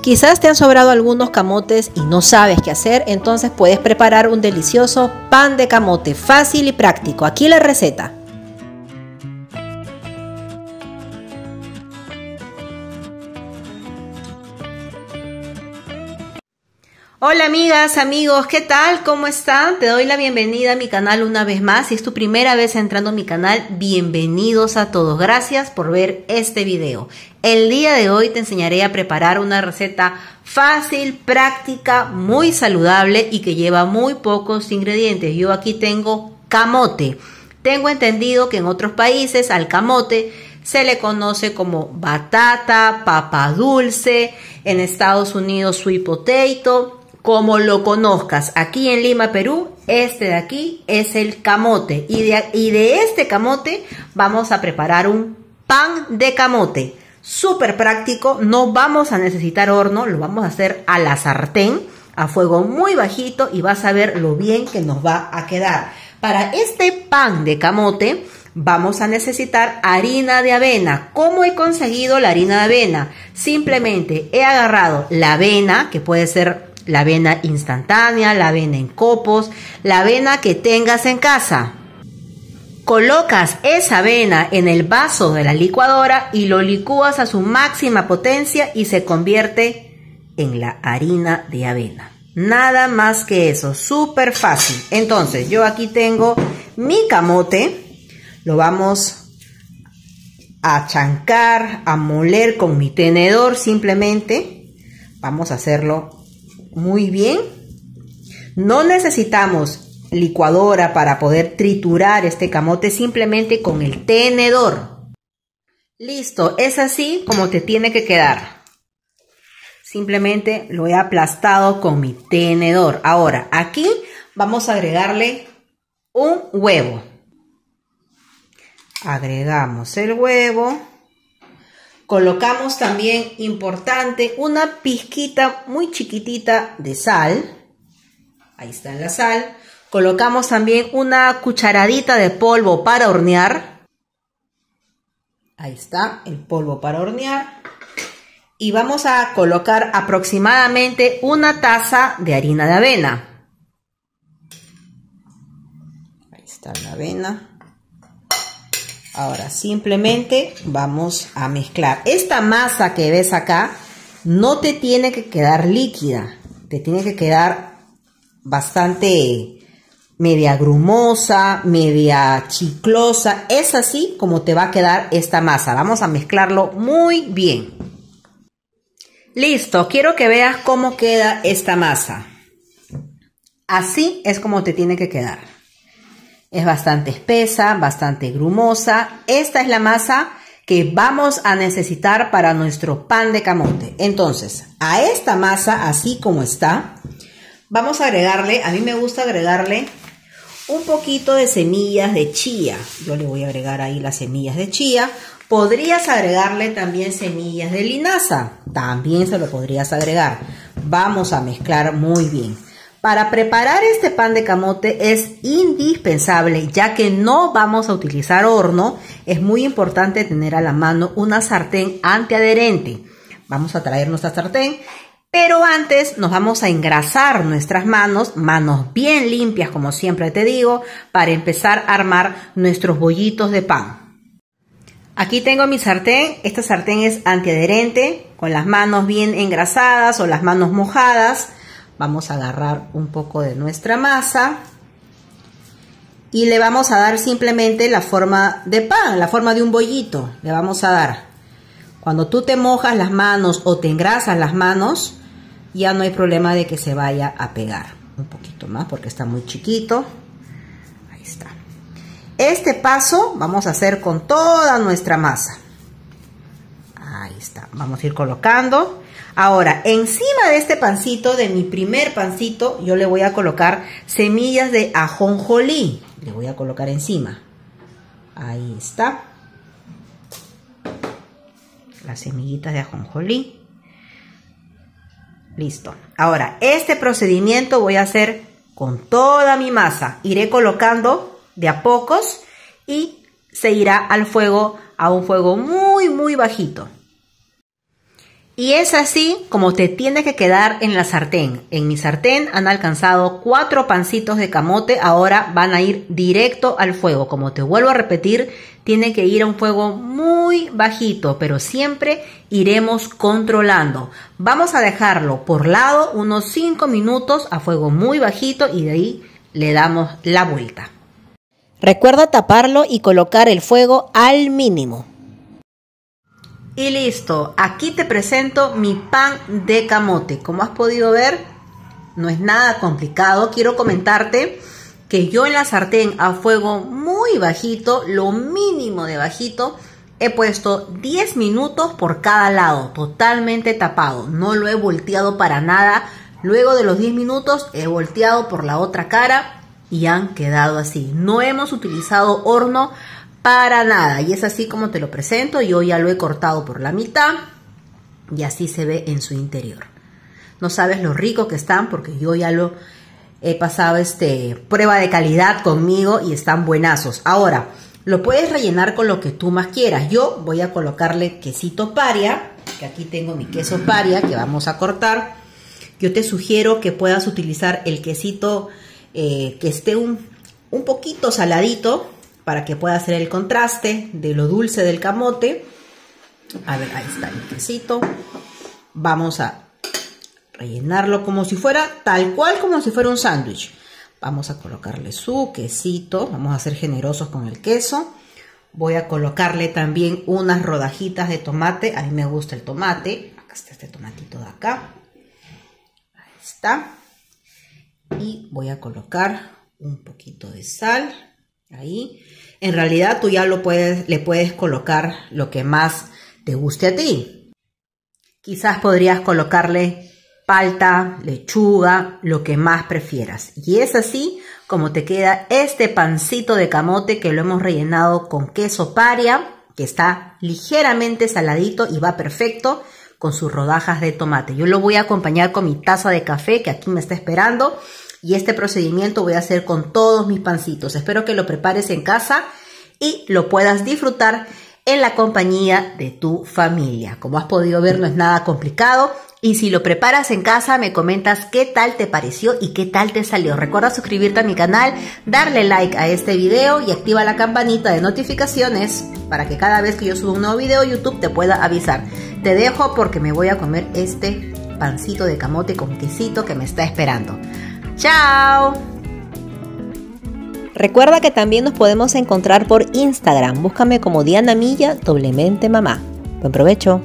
Quizás te han sobrado algunos camotes y no sabes qué hacer, entonces puedes preparar un delicioso pan de camote, fácil y práctico. Aquí la receta. Hola amigas, amigos, ¿qué tal? ¿Cómo están? Te doy la bienvenida a mi canal una vez más. Si es tu primera vez entrando a mi canal, bienvenidos a todos. Gracias por ver este video. El día de hoy te enseñaré a preparar una receta fácil, práctica, muy saludable y que lleva muy pocos ingredientes. Yo aquí tengo camote. Tengo entendido que en otros países al camote se le conoce como batata, papa dulce, en Estados Unidos sweet potato. Como lo conozcas, aquí en Lima, Perú, este de aquí es el camote y de este camote vamos a preparar un pan de camote. Súper práctico, no vamos a necesitar horno, lo vamos a hacer a la sartén, a fuego muy bajito y vas a ver lo bien que nos va a quedar. Para este pan de camote vamos a necesitar harina de avena. ¿Cómo he conseguido la harina de avena? Simplemente he agarrado la avena, que puede ser la avena instantánea, la avena en copos, la avena que tengas en casa. Colocas esa avena en el vaso de la licuadora y lo licúas a su máxima potencia y se convierte en la harina de avena. Nada más que eso, súper fácil. Entonces yo aquí tengo mi camote, lo vamos a chancar, a moler con mi tenedor simplemente. Vamos a hacerlo muy bien. No necesitamos licuadora para poder triturar este camote, simplemente con el tenedor. Listo, es así como te tiene que quedar. Simplemente lo he aplastado con mi tenedor. Ahora, aquí vamos a agregarle un huevo. Agregamos el huevo. Colocamos también, importante, una pizquita muy chiquitita de sal. Ahí está la sal. Colocamos también una cucharadita de polvo para hornear. Ahí está el polvo para hornear. Y vamos a colocar aproximadamente una taza de harina de avena. Ahí está la avena. Ahora simplemente vamos a mezclar. Esta masa que ves acá no te tiene que quedar líquida. Te tiene que quedar bastante media grumosa, media chiclosa. Es así como te va a quedar esta masa. Vamos a mezclarlo muy bien. Listo, quiero que veas cómo queda esta masa. Así es como te tiene que quedar. Es bastante espesa, bastante grumosa. Esta es la masa que vamos a necesitar para nuestro pan de camote. Entonces, a esta masa, así como está, vamos a agregarle, a mí me gusta agregarle un poquito de semillas de chía. Yo le voy a agregar ahí las semillas de chía. Podrías agregarle también semillas de linaza. También se lo podrías agregar. Vamos a mezclar muy bien. Para preparar este pan de camote es indispensable, ya que no vamos a utilizar horno, es muy importante tener a la mano una sartén antiadherente. Vamos a traer nuestra sartén, pero antes nos vamos a engrasar nuestras manos bien limpias, como siempre te digo, para empezar a armar nuestros bollitos de pan. Aquí tengo mi sartén, esta sartén es antiadherente, con las manos bien engrasadas o las manos mojadas. Vamos a agarrar un poco de nuestra masa y le vamos a dar simplemente la forma de pan, la forma de un bollito. Le vamos a dar. Cuando tú te mojas las manos o te engrasas las manos, ya no hay problema de que se vaya a pegar. Un poquito más porque está muy chiquito. Ahí está. Este paso vamos a hacer con toda nuestra masa. Ahí está. Vamos a ir colocando. Ahora, encima de este pancito, de mi primer pancito, yo le voy a colocar semillas de ajonjolí. Le voy a colocar encima. Ahí está. Las semillitas de ajonjolí. Listo. Ahora, este procedimiento voy a hacer con toda mi masa. Iré colocando de a pocos y se irá al fuego, a un fuego muy bajito. Y es así como te tiene que quedar en la sartén. En mi sartén han alcanzado 4 pancitos de camote, ahora van a ir directo al fuego. Como te vuelvo a repetir, tiene que ir a un fuego muy bajito, pero siempre iremos controlando. Vamos a dejarlo por lado unos 5 minutos a fuego muy bajito y de ahí le damos la vuelta. Recuerda taparlo y colocar el fuego al mínimo. Y listo, aquí te presento mi pan de camote. Como has podido ver, no es nada complicado. Quiero comentarte que yo en la sartén a fuego muy bajito, lo mínimo de bajito, he puesto 10 minutos por cada lado, totalmente tapado. No lo he volteado para nada. Luego de los 10 minutos he volteado por la otra cara y han quedado así. No hemos utilizado horno para nada, y es así como te lo presento. Yo ya lo he cortado por la mitad y así se ve en su interior. No sabes lo rico que están, porque yo ya lo he pasado prueba de calidad conmigo y están buenazos. Ahora, lo puedes rellenar con lo que tú más quieras. Yo voy a colocarle quesito paria, que aquí tengo mi queso paria que vamos a cortar. Yo te sugiero que puedas utilizar el quesito que esté un poquito saladito, para que pueda hacer el contraste de lo dulce del camote. A ver, ahí está el quesito. Vamos a rellenarlo como si fuera, tal cual como si fuera un sándwich. Vamos a colocarle su quesito. Vamos a ser generosos con el queso. Voy a colocarle también unas rodajitas de tomate. A mí me gusta el tomate. Acá está este tomatito de acá. Ahí está. Y voy a colocar un poquito de sal. Ahí. En realidad tú ya le puedes colocar lo que más te guste a ti. Quizás podrías colocarle palta, lechuga, lo que más prefieras. Y es así como te queda este pancito de camote, que lo hemos rellenado con queso paria, que está ligeramente saladito y va perfecto con sus rodajas de tomate. Yo lo voy a acompañar con mi taza de café, que aquí me está esperando. Y este procedimiento voy a hacer con todos mis pancitos. Espero que lo prepares en casa y lo puedas disfrutar en la compañía de tu familia. Como has podido ver, no es nada complicado. Y si lo preparas en casa, me comentas qué tal te pareció y qué tal te salió. Recuerda suscribirte a mi canal, darle like a este video y activa la campanita de notificaciones para que cada vez que yo suba un nuevo video, YouTube te pueda avisar. Te dejo porque me voy a comer este pancito de camote con quesito que me está esperando. ¡Chao! Recuerda que también nos podemos encontrar por Instagram. Búscame como Diana Milla, doblemente mamá. Buen provecho.